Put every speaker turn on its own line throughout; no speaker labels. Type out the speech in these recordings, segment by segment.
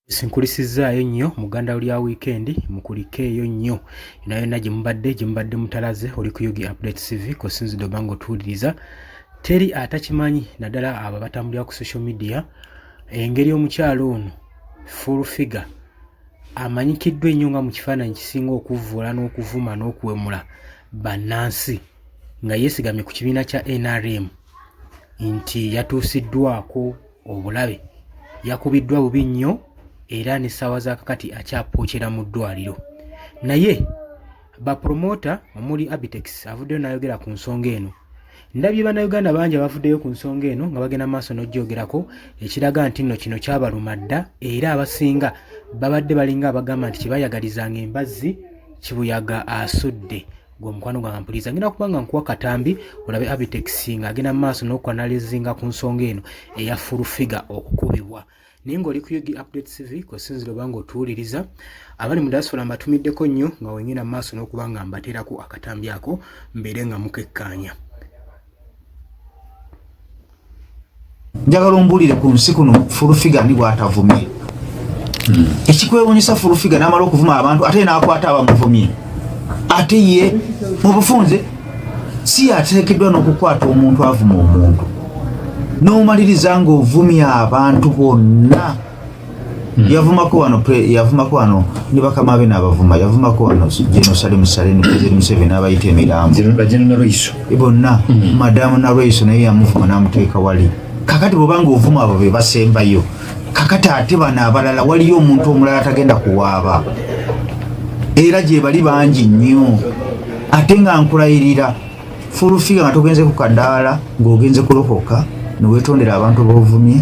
Sinkulisizaayo nnyo muganda lya weekend mukulikeeyo nnyo yonna gye mubadde mutalaze oli ku Yugi Update TV kosinzidde obanga otuwuliriza teri atakimanyi naddala abo batambulira ku social media engeri omukyalo ono full figure amanyikiddwa ennyo nga mu kifaananyi kisinga okuvvuula n'okuvuma n'okuwemula bannansi nga yeesigamye ku kibiina kya NRM nti yatuusiddwako obulabe yakubiddwa bubi nnyo era n'essaawa za kakati akyapookera mu ddwaliro naye bapromota omuli Abitex avuddeyo n'ayogera ku nsonga eno ndabye bannayuganda bangi abavuddeyo ku nsonga eno nga bagenda maaso n'ogyogerako ekiraga nti nno kino kyabaluma dda era abasinga babadde balinga abagamba nti kibayagalizanga embazzi kibuyaga asudde gwe mukwano gwange mpuliriza ngenda kubanga nkuwa katambi olabe Abitex ng'agenda mu maaso n'okwanalizinga ku nsonga eno eya full figure okukubibwa naye ng'oli ku Yugi Update TV kosinzira obanga otuwuliriza abali mu diaspora mbatumiddeko nnyo nga wengenda mu maaso n'okuba nga mbateerako akatambi ako mbeere nga mukekkaanya.
Njagala ombulire ku nsi kuno full figure ni bw'atavumye. Ekikwewuunyisa full figure n'amala okuvuma abantu ate n'akwata abamuvumye. Ate ye mu bufunze si ateekeddwa n'okukwata omuntu avuma omuntu. N'omaliriza ng'ovumya abantu bonna. Yavumako wano ne bakama be n'abavuma yavumako wano General Salim Musareni President Museveni abayita emirambo.
General Raiso.
Bonna Madamu na Raiso naye yamuvuma n'amuteeka wali. Kakati bw'obanga ovuma abo be basembayo. Kakati ate bano abalala waliyo omuntu omulala tagenda kuwaaba. Era gye bali bangi nnyo. Ate nga nkulayirira full figure nga togenze ku kadaala ng'ogenze kulokoka niwetondera abantu b'ovumye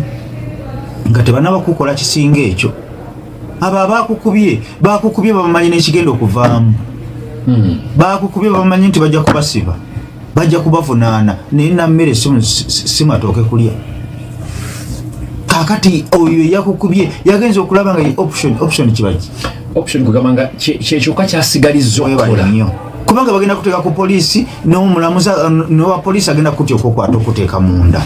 nga tebanaba kukola kisinga ekyo. Abo abakukubye babamanyi n'ekigenda okuvaamu. Bakukubye babamanyi nti bajja kubasiba bajja kubavunaana naye nammere simatooke kulya. Kakati oyo yakukubye yagenza okulaba nga option kibaki
option kugamba nga kyekyokka kyasigalizza okukola
nnyo kubanga bagenda kuteeka ku poliisi n'omulamuza n'owa poliisi agenda kutyoka okwata okuteeka munda.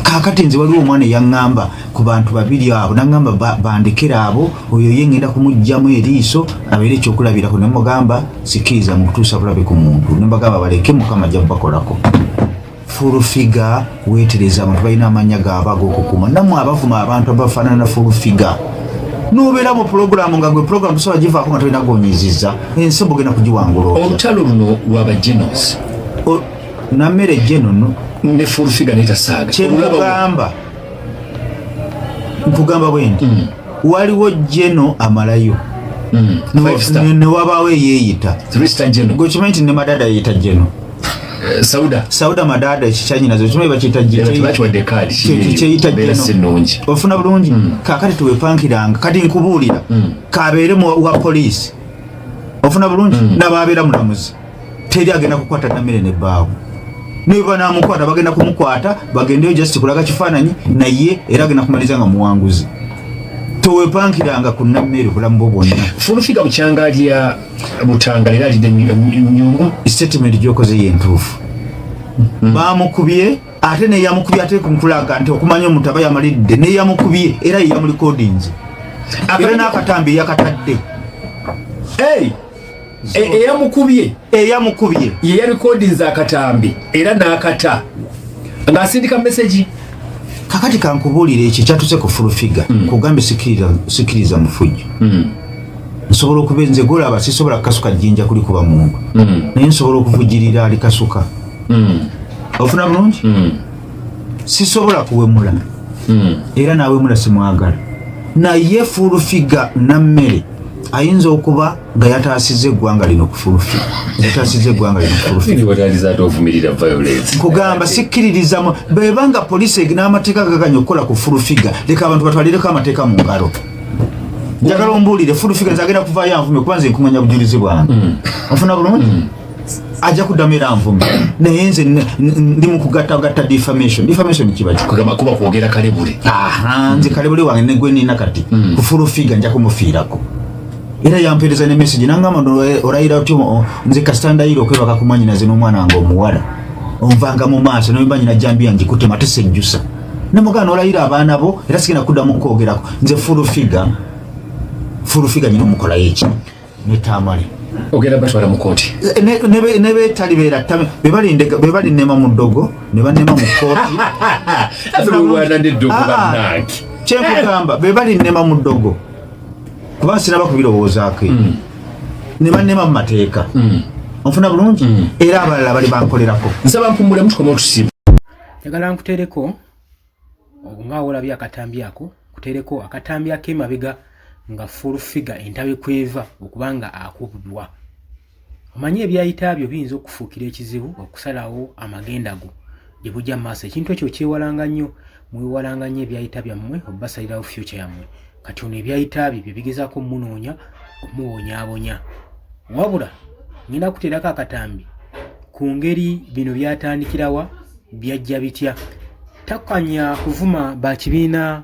Kakati nze waliwo omwana eyaŋŋamba ku bantu babiri abo naŋŋamba bandekera abo oyo ye ngenda kumugjamu eriiso abeere ekyokulabirako ne mugamba sikiriza mu kutuusa bulabe ku muntu ne mbagamba baleke Mukama ajja kubakolako. Full figure weetereza abantu balina amannya gaabwe ag'okukuma nammwe abavuma abantu abafaanana na full figure n'obeera mu pulogulaamu nga gwe pulogulaamu sobola givaako nga tolina gonyiziza ensi bugenda kugiwangula.
Olutalo luno lwaba genos
nammere geno no
ne full figure netasaaga
nkugamba bwenti waliwo geno amalayo ne wabaawo eyeeyita gwe kimanyi nti ne madada yeeyita geno Sauda madada ekikyanyinazo kimanyi bakiyita kyeyita geno ofuna bulungi. Kakati tuwepankiranga kati nkubuulira kabeere wa poliisi ofuna bulungi n'ababeera mulamuzi teri agenda kukwata nammere nebbaawo niba namukwata bagenda kumukwata bagendeyo just kulaga kifaananyi naye era agenda kumaliriza nga muwanguzi. Towepankiranga ku nammere bulamu bwo bwonna.
Full figure bukyangalya butangalira alidde nyungu
statement gyokoze yentuufu. Bamukubye ate ne yamukubye ate kumukulaga nti okumanya omuntu aba yamalidde ne yamukubye era ye yamu recordings era n'akatambi yakatadde. Eyamukubye
ye ya recordings akatambi era n'akata ng'asindika message.
Kakati kankubuulira ekyo kyatuse ku full figure kugambe sikiriza mufujjo. Nsobola okuba nze golaba sisobola kukasuka jjinja kuli kuba muntu naye nsobola okuvujjirira ali kasuka. Ofuna bulungi sisobola kuwemula era nawemula simwagala naye full figure nammere ayinza okuba nga yataasiza eggwanga lino ku full figure. Nkugamba sikkiririzamu bebanga poliisi n'amateeka gaganya okukola ku full figure leka abantu batwalireko amateeka mu ngalo. Njagala ombuulire full figure nzagenda kuvaayo anvumye kuba nze nkumanya bujulizi bwange. Ofuna bulungi ajja kuddamu era nvumye naye nze ndi mu kugattagatta defamation kibaki
kugamba kuba kwogera kalebule.
Nze kalebule wange negwe nina kati ku full figure nja kumufiirako era yampeereza ne message nangamba olayira otyo nze kasitandayiro okwebaka ku mwanyinaze n'omwana wange omuwala onvanga mu maaso nomba nyina jambi yange kutema tesejjusa ne mugano olayira abaana bo era sigenda kuddamu kwogerako nze full figure nyino mukola yeki ne tamale
ogera batwala mu kooti
ne betali beera tame bebali nema mu ddogo ne banema mu kooti
wana ne ddogo bannange
kyekugamba bebali nema mu ddogo kuba sinaba kubirowoozaako ne banema mu mateeka onfuna bulungi era abalala bali bankolerako
nsaba nkummule mutukoma otusiba
njagala nkuteereko ngaawo olabye akatambi ako kuteereko akatambi ak'emabega nga full figure entabe kweva okubanga akubudwa omanyi ebyayita byo biyinza okufuukira ekizibu okusalawo amagenda go gye bujja maaso ekintu ekyo kyewalanga nnyo mwewalanga nnyo ebyayita byammwe obasalirawo future yammwe kati ono ebyayita bye bigezaako munoonya omuwonyaabonya wabula ngenda kuteerako akatambi ku ngeri bino byatandikirawa byajja bitya takanya kuvuma bakibiina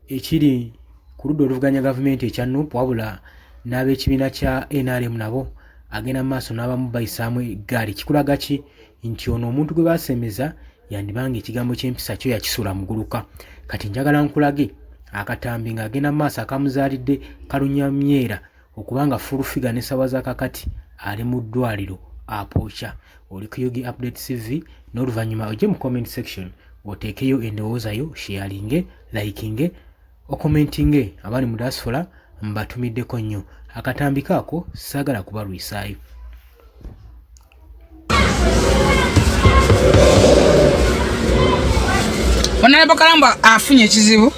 ekiri ku ludda oluvuganya gavumenti ekya NUP wabula n'ab'ekibiina kya NRM nabo agenda maaso n'abamu bayisaamu eggaali kikulaga ki nti ono omuntu gwe basemeza yandibanga ekigambo ky'empisa kyo yakisula muguluka kati njagala nkulage akatambi ng'agenda maaso akamuzaalidde kalunyamyera okubanga full figure ne ssawa zakakati ali mu ddwaliro apookya oli ku Yugi Update TV n'oluvannyuma ojje mu comment section oteekeyo endowoozayo sharinge likinge okomentinge abali mu diaspora mbatumiddeko nnyo akatambi kaako saagala kubalwisaayo
Honorable Kalamba afunye ekizibu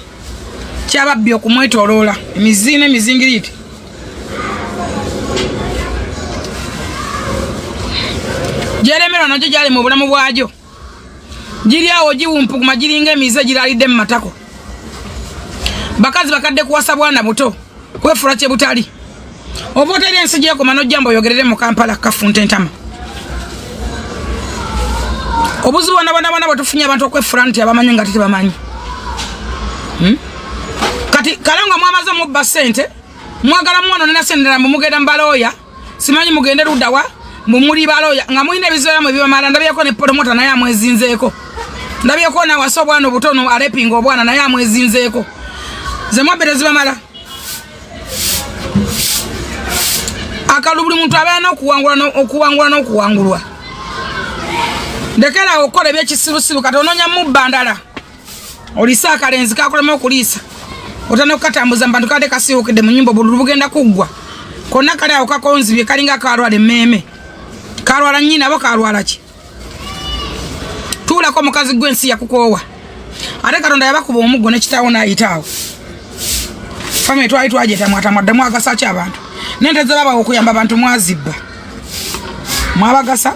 kyababbi okumwetoloola emiziina emizingiriiti Jeremera najo jali mu bulamu bwajo giri awo giwumpuguma giringa emize giralidde mu matako bakazi bakadde kuwasa bwana buto kwefula kye butali oboteri ensi gyeko mano jambo yogerere mu Kampala kafunte ntama obuzibu bonna batufunye abantu okwefula nti abamanyi nga tebamanyi kati kalanga mwamaze mubba ssente mwagala mwono nena sendera mugenda mbaloya simanyi mugende ludawa mumuli baloya nga muine bizoya mu bibamala ndabyeko ne promota naye amwezinzeeko ndabyeko na waso bwana butono alepinga obwana naye amwezinzeeko ze mwabere zibamala akalubuli muntu abaana okuwangulwa ndekera okole ebyekisibusibu kati ononya mu bandala olisa akalenzi kakulema okulisa otana okukatambuza mbantu kade kasiwukidde mu nyimbo bululu bugenda kuggwa konna kale awo kakonzibye kalinga kalwala emmeme kalwala nnyina bo kalwala ki tuulako mukazi gwensi yakukoowa ate katonda yabakuba omuggo nekitawo n'ayitaawo fami twali twajetamwatamwaddemu agasa ki abantu nenteze baba okuyamba abantu mwazibba mwabagasa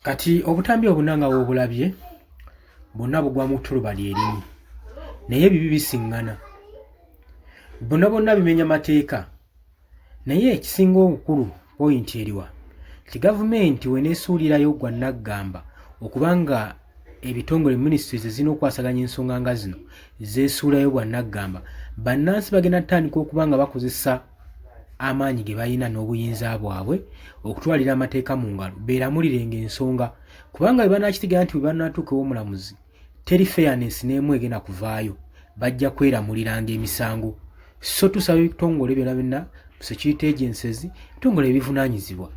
kati obutambi obunanga w'obulabye bonna bugwa mu ttuluba lyerimu naye bibi bisiŋŋana bonna bimenya mateeka naye ekisinga obukulu pointi eriwa ti gavumenti weneesuulirayo gwa naggamba okubanga ebitongole ministries ezirina okwasaganya ensonga nga zino zeesuulayo bwa naggamba bannansi bagenda ttandika okubanga bakozesa amaanyi ge balina n'obuyinza bwabwe okutwalira amateeka mu ngalo beeramulirenga ensonga kubanga bwe banaakitegera nti bwe banaatuuka ew'omulamuzi teri fairness n'emu egenda kuvaayo bajja kweramuliranga emisango so tusaba ebitongole byonna security agencies bitongole ebivunaanyizibwa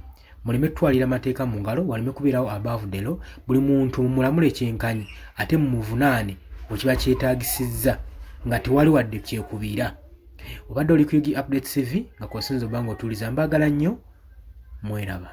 muleme tutwalira amateeka mu ngalo waleme kubeerawo above the law buli muntu mulamule kyenkanyi ate mumuvunaane bwekiba kyetaagisizza nga tewali wadde kyekubiira obadde oli ku Yugi Update TV nga kosinza obanga otuuliza mbagala nnyo mweraba